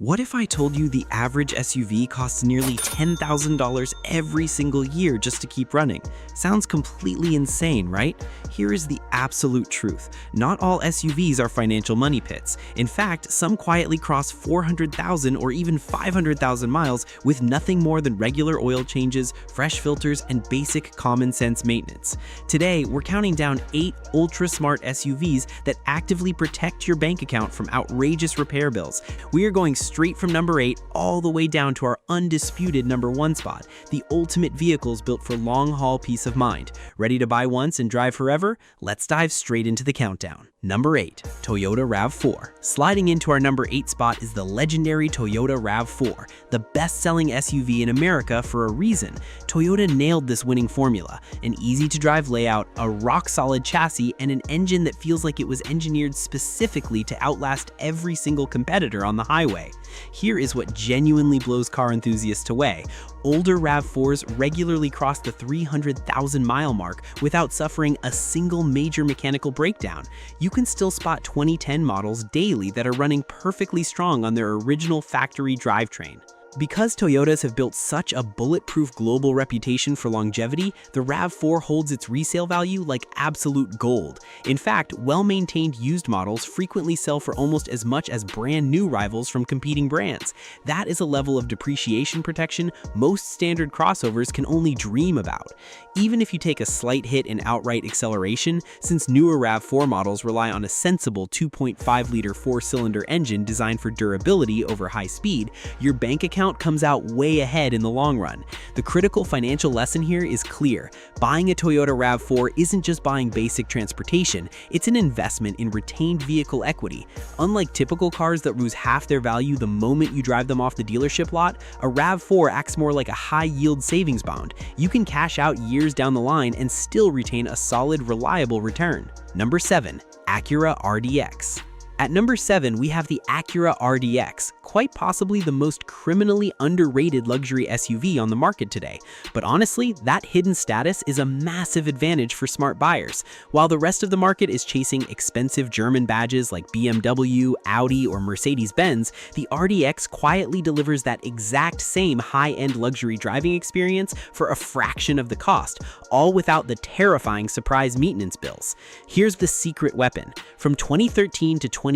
What if I told you the average SUV costs nearly $10,000 every single year just to keep running? Sounds completely insane, right? Here is the absolute truth. Not all SUVs are financial money pits. In fact, some quietly cross 400,000 or even 500,000 miles with nothing more than regular oil changes, fresh filters, and basic common sense maintenance. Today, we're counting down 8 ultra-smart SUVs that actively protect your bank account from outrageous repair bills. We are going straight from number 8 all the way down to our undisputed number 1 spot, the ultimate vehicles built for long-haul peace of mind. Ready to buy once and drive forever? Let's dive straight into the countdown. Number 8. Toyota RAV4. Sliding into our number 8 spot is the legendary Toyota RAV4, the best-selling SUV in America for a reason. Toyota nailed this winning formula: an easy-to-drive layout, a rock-solid chassis, and an engine that feels like it was engineered specifically to outlast every single competitor on the highway. Here is what genuinely blows car enthusiasts away. Older RAV4s regularly cross the 300,000-mile mark without suffering a single major mechanical breakdown. You can still spot 2010 models daily that are running perfectly strong on their original factory drivetrain. Because Toyotas have built such a bulletproof global reputation for longevity, the RAV4 holds its resale value like absolute gold. In fact, well-maintained used models frequently sell for almost as much as brand new rivals from competing brands. That is a level of depreciation protection most standard crossovers can only dream about. Even if you take a slight hit in outright acceleration, since newer RAV4 models rely on a sensible 2.5-liter 4-cylinder engine designed for durability over high speed, your bank account comes out way ahead in the long run. The critical financial lesson here is clear. Buying a Toyota RAV4 isn't just buying basic transportation, it's an investment in retained vehicle equity. Unlike typical cars that lose half their value the moment you drive them off the dealership lot, a RAV4 acts more like a high-yield savings bond. You can cash out years down the line and still retain a solid, reliable return. Number 7. Acura RDX. At number 7, we have the Acura RDX, quite possibly the most criminally underrated luxury SUV on the market today. But honestly, that hidden status is a massive advantage for smart buyers. While the rest of the market is chasing expensive German badges like BMW, Audi, or Mercedes-Benz, the RDX quietly delivers that exact same high-end luxury driving experience for a fraction of the cost, all without the terrifying surprise maintenance bills. Here's the secret weapon. From 2013 to 2018,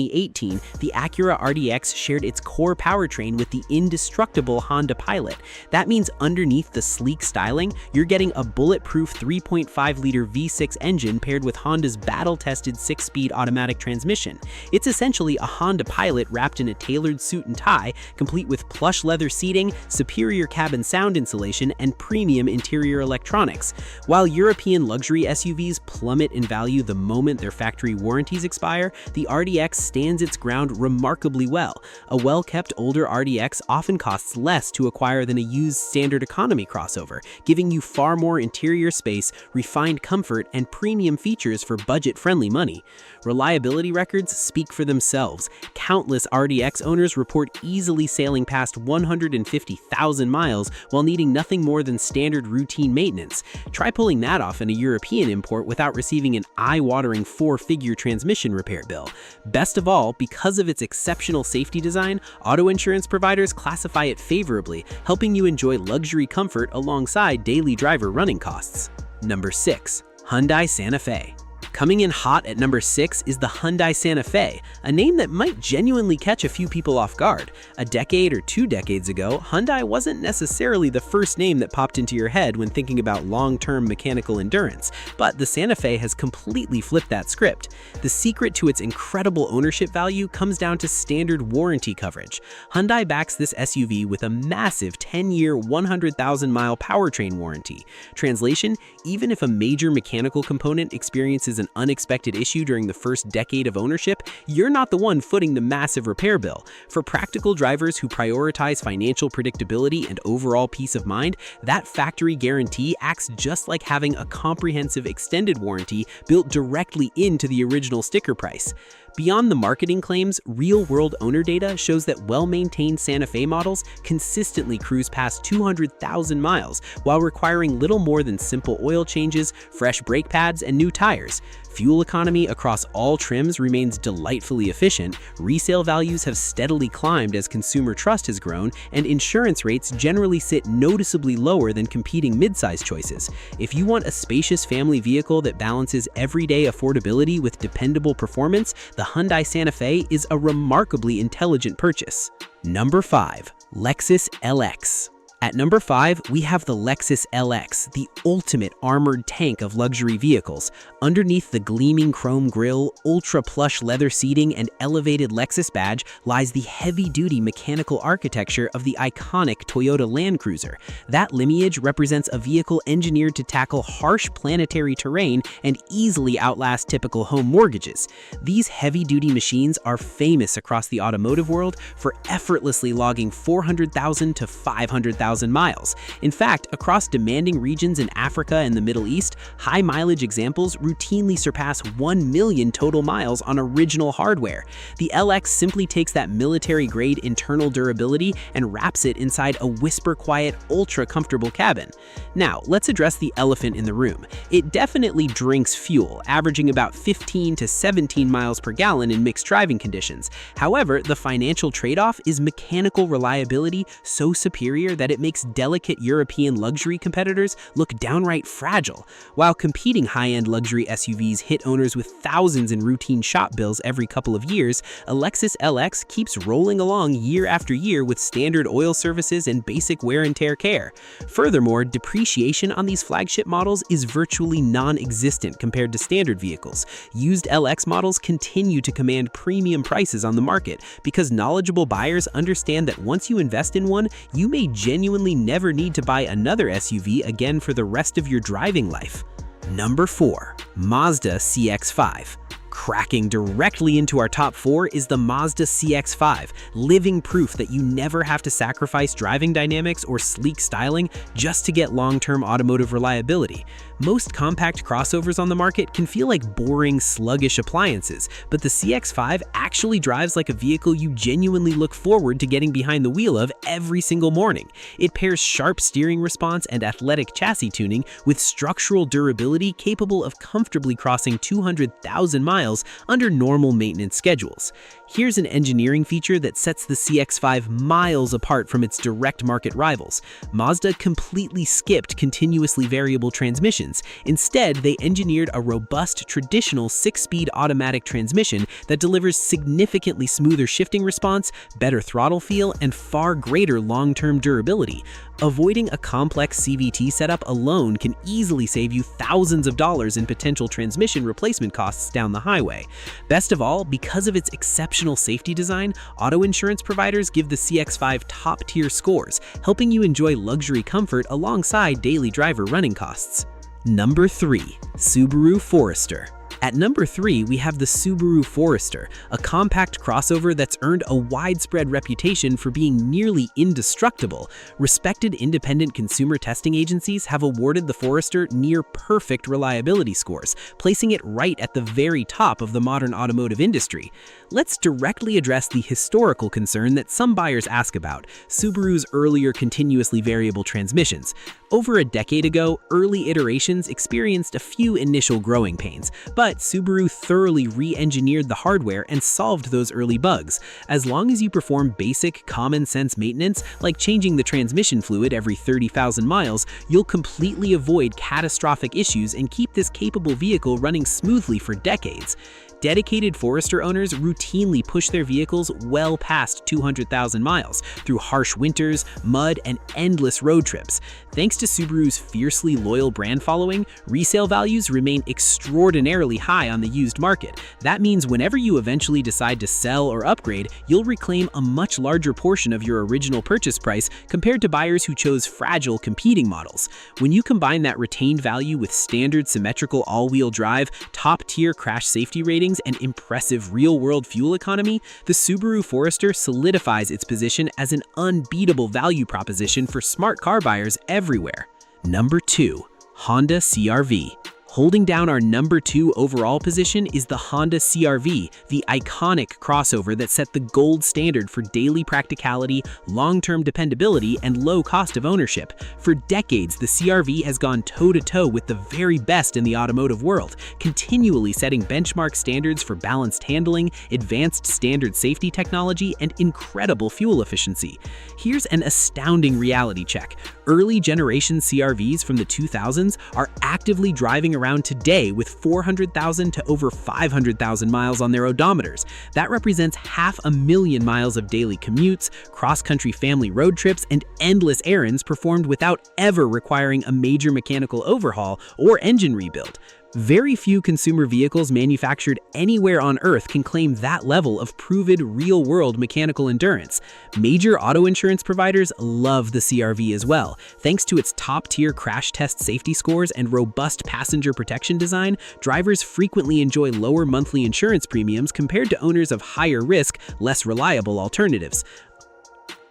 the Acura RDX shared its core powertrain with the indestructible Honda Pilot. That means underneath the sleek styling, you're getting a bulletproof 3.5-liter V6 engine paired with Honda's battle-tested 6-speed automatic transmission. It's essentially a Honda Pilot wrapped in a tailored suit and tie, complete with plush leather seating, superior cabin sound insulation, and premium interior electronics. While European luxury SUVs plummet in value the moment their factory warranties expire, the RDX stands its ground remarkably well. A well-kept older RDX often costs less to acquire than a used standard economy crossover, giving you far more interior space, refined comfort, and premium features for budget-friendly money. Reliability records speak for themselves. Countless RDX owners report easily sailing past 150,000 miles while needing nothing more than standard routine maintenance. Try pulling that off in a European import without receiving an eye-watering 4-figure transmission repair bill. Best of all, because of its exceptional safety design, auto insurance providers classify it favorably, helping you enjoy luxury comfort alongside daily driver running costs. Number 6. Hyundai Santa Fe. Coming in hot at number 6 is the Hyundai Santa Fe, a name that might genuinely catch a few people off guard. A decade or 2 decades ago, Hyundai wasn't necessarily the first name that popped into your head when thinking about long-term mechanical endurance, but the Santa Fe has completely flipped that script. The secret to its incredible ownership value comes down to standard warranty coverage. Hyundai backs this SUV with a massive 10-year, 100,000-mile powertrain warranty. Translation: even if a major mechanical component experiences an unexpected issue during the first decade of ownership, you're not the one footing the massive repair bill. For practical drivers who prioritize financial predictability and overall peace of mind, that factory guarantee acts just like having a comprehensive extended warranty built directly into the original sticker price. Beyond the marketing claims, real-world owner data shows that well-maintained Santa Fe models consistently cruise past 200,000 miles while requiring little more than simple oil changes, fresh brake pads, and new tires. Fuel economy across all trims remains delightfully efficient, resale values have steadily climbed as consumer trust has grown, and insurance rates generally sit noticeably lower than competing midsize choices. If you want a spacious family vehicle that balances everyday affordability with dependable performance, the Hyundai Santa Fe is a remarkably intelligent purchase. Number 5. Lexus LX. At number 5, we have the Lexus LX, the ultimate armored tank of luxury vehicles. Underneath the gleaming chrome grille, ultra-plush leather seating, and elevated Lexus badge lies the heavy-duty mechanical architecture of the iconic Toyota Land Cruiser. That lineage represents a vehicle engineered to tackle harsh planetary terrain and easily outlast typical home mortgages. These heavy-duty machines are famous across the automotive world for effortlessly logging 400,000 to 500,000 miles. In fact, across demanding regions in Africa and the Middle East, high-mileage examples routinely surpass 1 million total miles on original hardware. The LX simply takes that military-grade internal durability and wraps it inside a whisper-quiet, ultra-comfortable cabin. Now, let's address the elephant in the room. It definitely drinks fuel, averaging about 15 to 17 miles per gallon in mixed driving conditions. However, the financial trade-off is mechanical reliability so superior that it makes delicate European luxury competitors look downright fragile. While competing high-end luxury SUVs hit owners with thousands in routine shop bills every couple of years, a Lexus LX keeps rolling along year after year with standard oil services and basic wear and tear care. Furthermore, depreciation on these flagship models is virtually non-existent compared to standard vehicles. Used LX models continue to command premium prices on the market because knowledgeable buyers understand that once you invest in one, you may genuinely never need to buy another SUV again for the rest of your driving life. Number 4. Mazda CX-5. Cracking directly into our top 4 is the Mazda CX-5, living proof that you never have to sacrifice driving dynamics or sleek styling just to get long-term automotive reliability. Most compact crossovers on the market can feel like boring, sluggish appliances, but the CX-5 actually drives like a vehicle you genuinely look forward to getting behind the wheel of every single morning. It pairs sharp steering response and athletic chassis tuning with structural durability capable of comfortably crossing 200,000 miles under normal maintenance schedules. Here's an engineering feature that sets the CX-5 miles apart from its direct market rivals. Mazda completely skipped continuously variable transmissions. Instead, they engineered a robust, traditional 6-speed automatic transmission that delivers significantly smoother shifting response, better throttle feel, and far greater long-term durability. Avoiding a complex CVT setup alone can easily save you thousands of dollars in potential transmission replacement costs down the highway. Best of all, because of its exceptional safety design, auto insurance providers give the CX-5 top-tier scores, helping you enjoy luxury comfort alongside daily driver running costs. Number 3. Subaru Forester. At number 3, we have the Subaru Forester, a compact crossover that's earned a widespread reputation for being nearly indestructible. Respected independent consumer testing agencies have awarded the Forester near-perfect reliability scores, placing it right at the very top of the modern automotive industry. Let's directly address the historical concern that some buyers ask about: Subaru's earlier continuously variable transmissions. Over a decade ago, early iterations experienced a few initial growing pains, but Subaru thoroughly re-engineered the hardware and solved those early bugs. As long as you perform basic, common-sense maintenance, like changing the transmission fluid every 30,000 miles, you'll completely avoid catastrophic issues and keep this capable vehicle running smoothly for decades. Dedicated Forester owners routinely push their vehicles well past 200,000 miles through harsh winters, mud, and endless road trips. Thanks to Subaru's fiercely loyal brand following, resale values remain extraordinarily high on the used market. That means whenever you eventually decide to sell or upgrade, you'll reclaim a much larger portion of your original purchase price compared to buyers who chose fragile competing models. When you combine that retained value with standard symmetrical all-wheel drive, top-tier crash safety ratings, and impressive real-world fuel economy, the Subaru Forester solidifies its position as an unbeatable value proposition for smart car buyers everywhere. Number 2. Honda CR-V. Holding down our number 2 overall position is the Honda CR-V, the iconic crossover that set the gold standard for daily practicality, long-term dependability, and low cost of ownership. For decades, the CR-V has gone toe-to-toe with the very best in the automotive world, continually setting benchmark standards for balanced handling, advanced standard safety technology, and incredible fuel efficiency. Here's an astounding reality check. Early generation CR-Vs from the 2000s are actively driving around today with 400,000 to over 500,000 miles on their odometers. That represents 500,000 miles of daily commutes, cross-country family road trips, and endless errands performed without ever requiring a major mechanical overhaul or engine rebuild. Very few consumer vehicles manufactured anywhere on Earth can claim that level of proven real-world mechanical endurance. Major auto insurance providers love the CR-V as well. Thanks to its top-tier crash test safety scores and robust passenger protection design, drivers frequently enjoy lower monthly insurance premiums compared to owners of higher-risk, less reliable alternatives.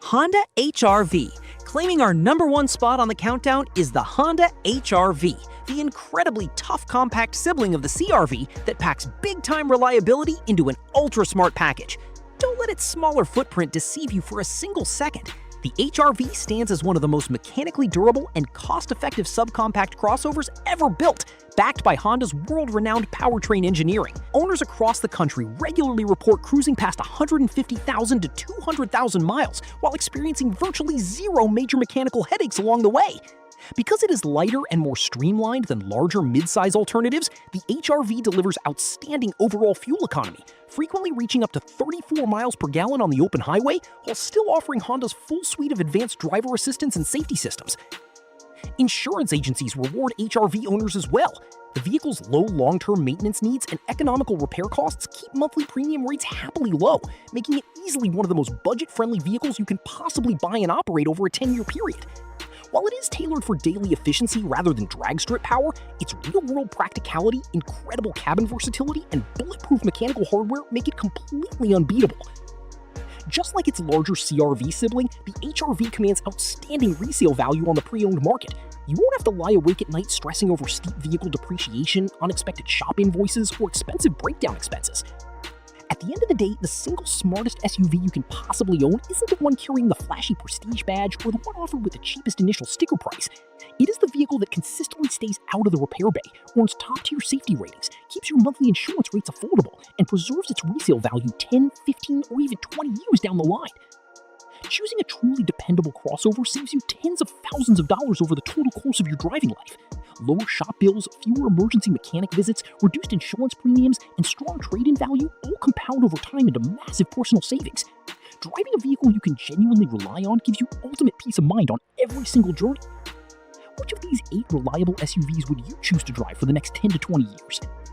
Honda HR-V. Claiming our number 1 spot on the countdown is the Honda HR-V, the incredibly tough compact sibling of the CR-V that packs big-time reliability into an ultra-smart package. Don't let its smaller footprint deceive you for a single second. The HR-V stands as one of the most mechanically durable and cost-effective subcompact crossovers ever built, backed by Honda's world-renowned powertrain engineering. Owners across the country regularly report cruising past 150,000 to 200,000 miles while experiencing virtually zero major mechanical headaches along the way. Because it is lighter and more streamlined than larger mid-size alternatives, the HR-V delivers outstanding overall fuel economy, frequently reaching up to 34 miles per gallon on the open highway, while still offering Honda's full suite of advanced driver assistance and safety systems. Insurance agencies reward HR-V owners as well. The vehicle's low long-term maintenance needs and economical repair costs keep monthly premium rates happily low, making it easily one of the most budget-friendly vehicles you can possibly buy and operate over a 10-year period. While it is tailored for daily efficiency rather than drag strip power, its real-world practicality, incredible cabin versatility, and bulletproof mechanical hardware make it completely unbeatable. Just like its larger CR-V sibling, the HR-V commands outstanding resale value on the pre-owned market. You won't have to lie awake at night stressing over steep vehicle depreciation, unexpected shop invoices, or expensive breakdown expenses. At the end of the day, the single smartest SUV you can possibly own isn't the one carrying the flashy prestige badge or the one offered with the cheapest initial sticker price. It is the vehicle that consistently stays out of the repair bay, earns top-tier safety ratings, keeps your monthly insurance rates affordable, and preserves its resale value 10, 15, or even 20 years down the line. Choosing a truly dependable crossover saves you tens of thousands of dollars over the total course of your driving life. Lower shop bills, fewer emergency mechanic visits, reduced insurance premiums, and strong trade-in value all compound over time into massive personal savings. Driving a vehicle you can genuinely rely on gives you ultimate peace of mind on every single journey. Which of these 8 reliable SUVs would you choose to drive for the next 10 to 20 years?